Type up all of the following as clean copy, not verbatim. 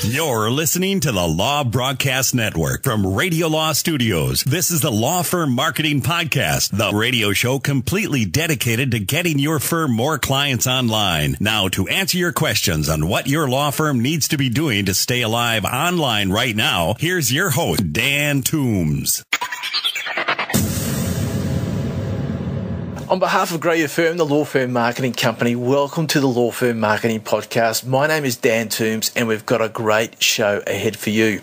You're listening to the Law Broadcast Network from Radio Law Studios. This is the Law Firm Marketing Podcast, the radio show completely dedicated to getting your firm more clients online. Now, to answer your questions on what your law firm needs to be doing to stay alive online right now, here's your host, Dan Toombs. On behalf of Grow Your Firm, the Law Firm Marketing Company, welcome to the Law Firm Marketing Podcast. My name is Dan Toombs and we've got a great show ahead for you.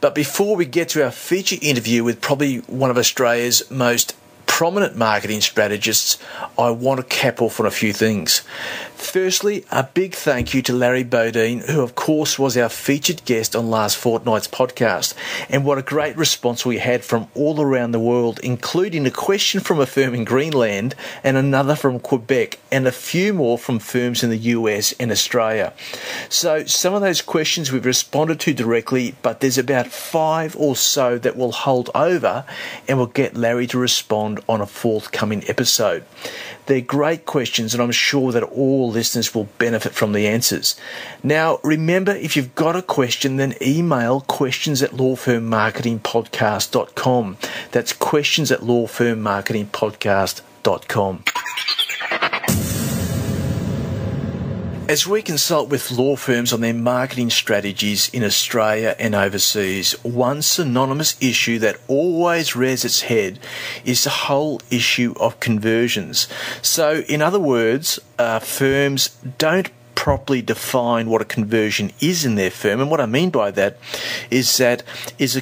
But before we get to our feature interview with probably one of Australia's most prominent marketing strategists, I want to cap off on a few things. Firstly, a big thank you to Larry Bodine, who of course was our featured guest on last fortnight's podcast. And what a great response we had from all around the world, including a question from a firm in Greenland and another from Quebec and a few more from firms in the US and Australia. So some of those questions we've responded to directly, but there's about 5 or so that we'll hold over and we'll get Larry to respond on a forthcoming episode. They're great questions and I'm sure that all listeners will benefit from the answers. Now, remember, if you've got a question, then email questions@lawfirmmarketingpodcast.com. That's questions@lawfirmmarketingpodcast.com. As we consult with law firms on their marketing strategies in Australia and overseas, one synonymous issue that always rears its head is the whole issue of conversions. So, in other words, firms don't properly define what a conversion is in their firm. And what I mean by that is a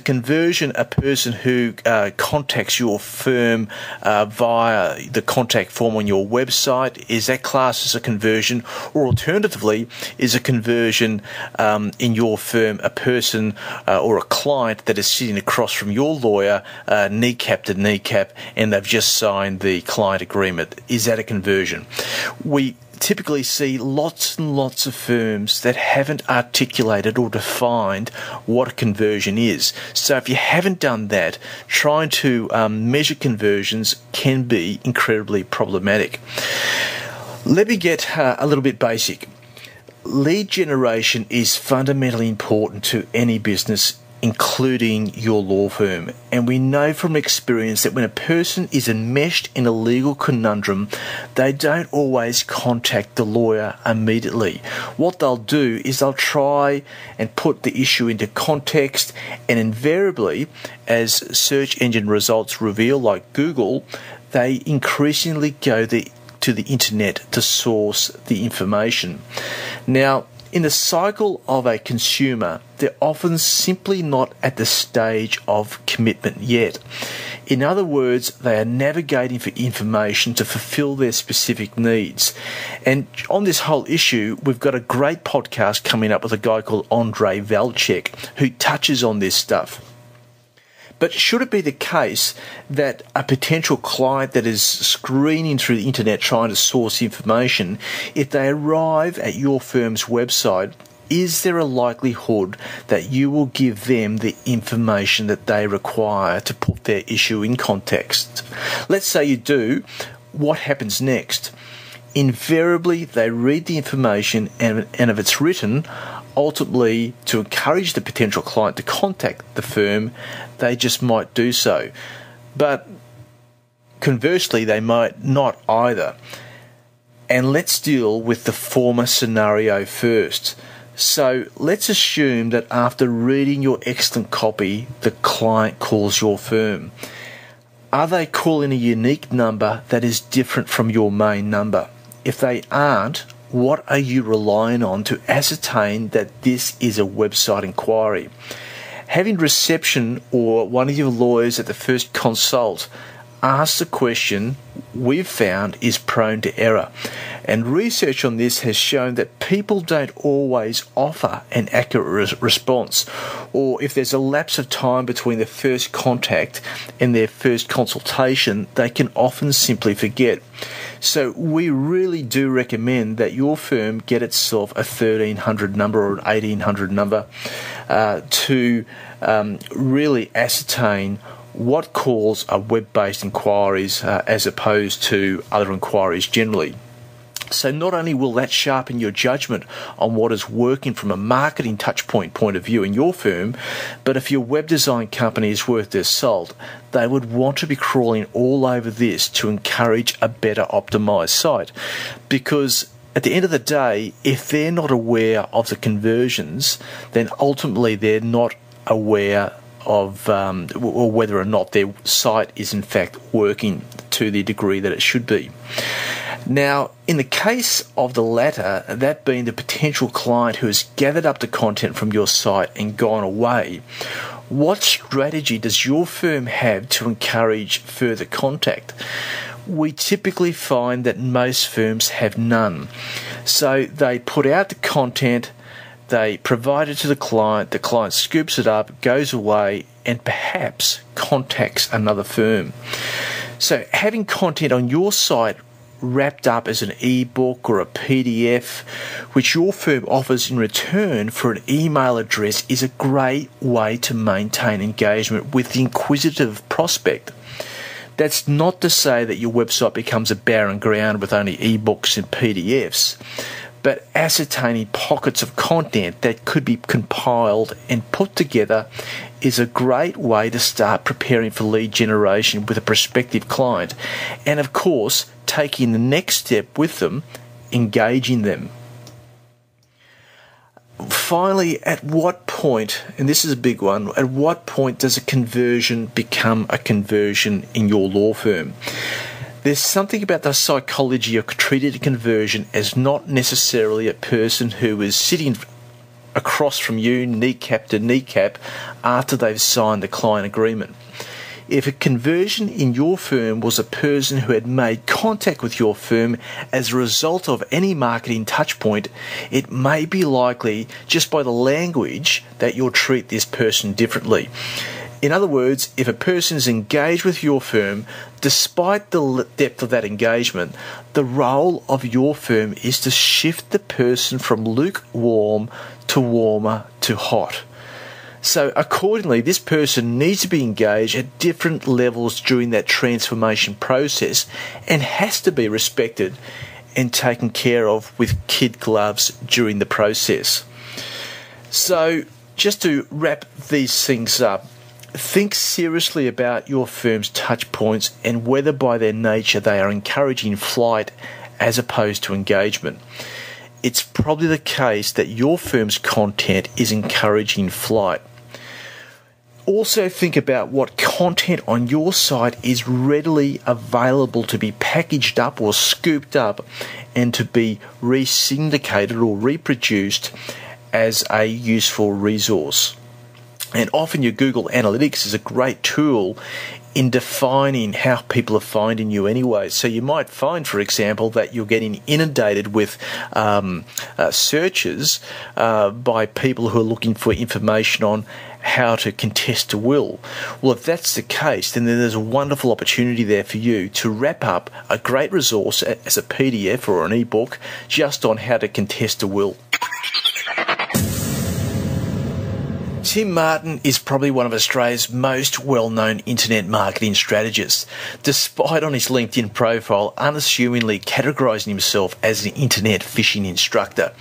conversion a person who contacts your firm via the contact form on your website? Is that classed as a conversion? Or alternatively, is a conversion in your firm a person or a client that is sitting across from your lawyer, kneecap to kneecap, and they've just signed the client agreement? Is that a conversion? We typically see lots and lots of firms that haven't articulated or defined what a conversion is. So if you haven't done that, trying to measure conversions can be incredibly problematic. Let me get a little bit basic. Lead generation is fundamentally important to any business, including your law firm. And we know from experience that when a person is enmeshed in a legal conundrum, they don't always contact the lawyer immediately. What they'll do is they'll try and put the issue into context, and invariably, as search engine results reveal, like Google, they increasingly go to the internet to source the information. Now, in the cycle of a consumer, they're often simply not at the stage of commitment yet. In other words, they are navigating for information to fulfill their specific needs. And on this whole issue, we've got a great podcast coming up with a guy called Andrei Valchek who touches on this stuff. But should it be the case that a potential client that is screening through the internet trying to source information, if they arrive at your firm's website, is there a likelihood that you will give them the information that they require to put their issue in context? Let's say you do. What happens next? Invariably, they read the information, and if it's written, ultimately to encourage the potential client to contact the firm, they just might do so. But conversely, they might not either. And let's deal with the former scenario first. So let's assume that after reading your excellent copy, the client calls your firm. Are they calling a unique number that is different from your main number? If they aren't, what are you relying on to ascertain that this is a website inquiry? Having reception or one of your lawyers at the first consult ask the question we've found is prone to error. And research on this has shown that people don't always offer an accurate response, or if there's a lapse of time between the first contact and their first consultation, they can often simply forget. So we really do recommend that your firm get itself a 1300 number or an 1800 number to really ascertain what calls are web-based inquiries as opposed to other inquiries generally. So not only will that sharpen your judgment on what is working from a marketing touchpoint point of view in your firm, but if your web design company is worth their salt, they would want to be crawling all over this to encourage a better optimized site. Because at the end of the day, if they're not aware of the conversions, then ultimately they're not aware of or whether or not their site is in fact working to the degree that it should be. Now, in the case of the latter, that being the potential client who has gathered up the content from your site and gone away, what strategy does your firm have to encourage further contact? We typically find that most firms have none. So they put out the content, they provide it to the client scoops it up, goes away, and perhaps contacts another firm. So having content on your site wrapped up as an ebook or a PDF, which your firm offers in return for an email address, is a great way to maintain engagement with the inquisitive prospect. That's not to say that your website becomes a barren ground with only ebooks and PDFs, but ascertaining pockets of content that could be compiled and put together is a great way to start preparing for lead generation with a prospective client, and of course taking the next step with them, engaging them. Finally, at what point, and this is a big one, at what point does a conversion become a conversion in your law firm? There's something about the psychology of treating a conversion as not necessarily a person who is sitting across from you, kneecap to kneecap, after they've signed the client agreement. If a conversion in your firm was a person who had made contact with your firm as a result of any marketing touchpoint, it may be likely, just by the language, that you'll treat this person differently. In other words, if a person is engaged with your firm, despite the depth of that engagement, the role of your firm is to shift the person from lukewarm to warmer to hot. So accordingly, this person needs to be engaged at different levels during that transformation process and has to be respected and taken care of with kid gloves during the process. So just to wrap these things up, think seriously about your firm's touch points and whether by their nature they are encouraging flight as opposed to engagement. It's probably the case that your firm's content is encouraging flight. Also think about what content on your site is readily available to be packaged up or scooped up and to be re-syndicated or reproduced as a useful resource. And often your Google Analytics is a great tool in defining how people are finding you anyway. So you might find, for example, that you're getting inundated with searches by people who are looking for information on how to contest a will. Well, if that's the case, then there's a wonderful opportunity there for you to wrap up a great resource as a PDF or an ebook just on how to contest a will. Tim Martin is probably one of Australia's most well-known internet marketing strategists, despite on his LinkedIn profile unassumingly categorising himself as an internet fishing instructor.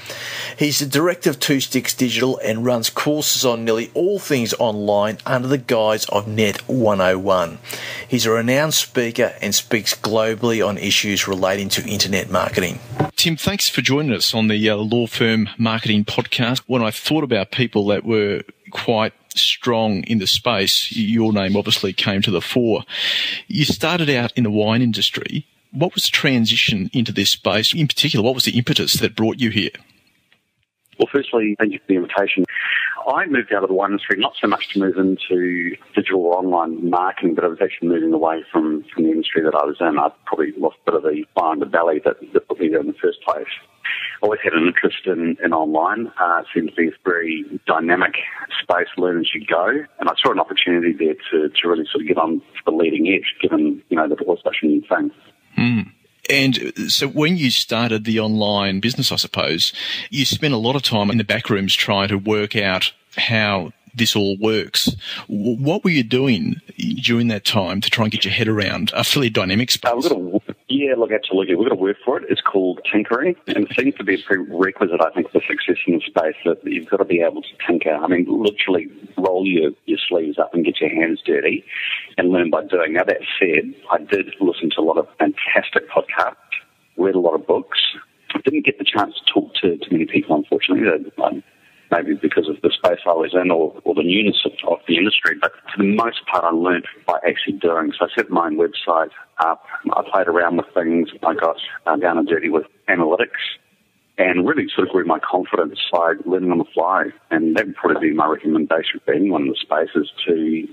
He's the director of Two Sticks Digital and runs courses on nearly all things online under the guise of Net 101. He's a renowned speaker and speaks globally on issues relating to internet marketing. Tim, thanks for joining us on the Law Firm Marketing Podcast. When I thought about people that were quite strong in the space, your name obviously came to the fore. You started out in the wine industry. What was the transition into this space? In particular, what was the impetus that brought you here? Well, firstly, thank you for the invitation. I moved out of the wine industry not so much to move into digital or online marketing, but I was actually moving away from the industry that I was in. I probably lost a bit of the fire in the belly that put me there in the first place. I always had an interest in online. It seems to be a very dynamic space, learn as you go. And I saw an opportunity there to really sort of get on the leading edge, given, that it was such a new thing. Mm. And so when you started the online business, I suppose, you spent a lot of time in the back rooms trying to work out how this all works. What were you doing during that time to try and get your head around a fairly dynamic space? Yeah, look, absolutely. We've got a word for it. It's called tinkering, and it seems to be a prerequisite, I think, for success in the space, that you've got to be able to tinker. I mean, literally roll your sleeves up and get your hands dirty and learn by doing. Now, that said, I did listen to a lot of fantastic podcasts, read a lot of books. I didn't get the chance to talk to many people, unfortunately, maybe because of the space I was in or the newness of the industry. But for the most part, I learned by actually doing. So I set my own website up. I played around with things. I got down and dirty with analytics and really sort of grew my confidence by learning on the fly. And that would probably be my recommendation for anyone in the space, is to